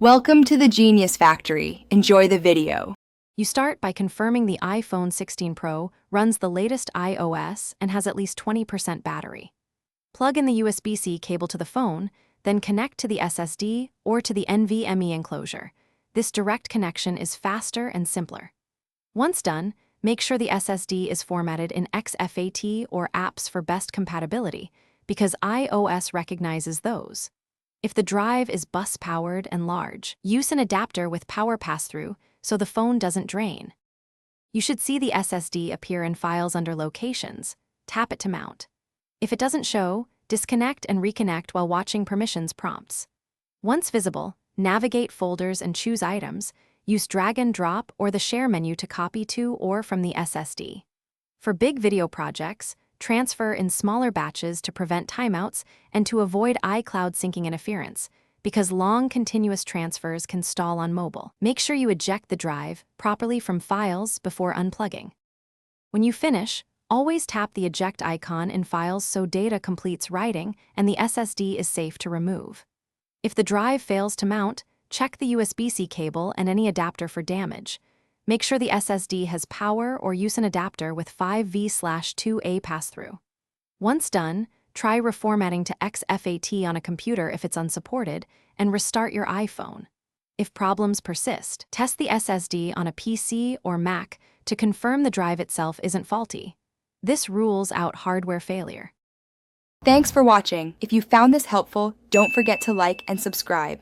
Welcome to the Genius Factory. Enjoy the video. You start by confirming the iPhone 16 Pro runs the latest iOS and has at least 20% battery. Plug in the USB-C cable to the phone, then connect to the SSD or to the NVMe enclosure. This direct connection is faster and simpler. Once done, make sure the SSD is formatted in XFAT or apps for best compatibility, because iOS recognizes those. If the drive is bus-powered and large, use an adapter with power pass-through so the phone doesn't drain. You should see the SSD appear in Files under Locations. Tap it to mount. If it doesn't show, disconnect and reconnect while watching permissions prompts. Once visible, navigate folders and choose items. Use drag and drop or the share menu to copy to or from the SSD. For big video projects, transfer in smaller batches to prevent timeouts and to avoid iCloud syncing interference, because long continuous transfers can stall on mobile. Make sure you eject the drive properly from Files before unplugging. When you finish, always tap the eject icon in Files so data completes writing and the SSD is safe to remove. If the drive fails to mount, check the USB-C cable and any adapter for damage. Make sure the SSD has power or use an adapter with 5V/2A pass-through. Once done, try reformatting to XFAT on a computer if it's unsupported, and restart your iPhone. If problems persist, test the SSD on a PC or Mac to confirm the drive itself isn't faulty. This rules out hardware failure. Thanks for watching. If you found this helpful, don't forget to like and subscribe.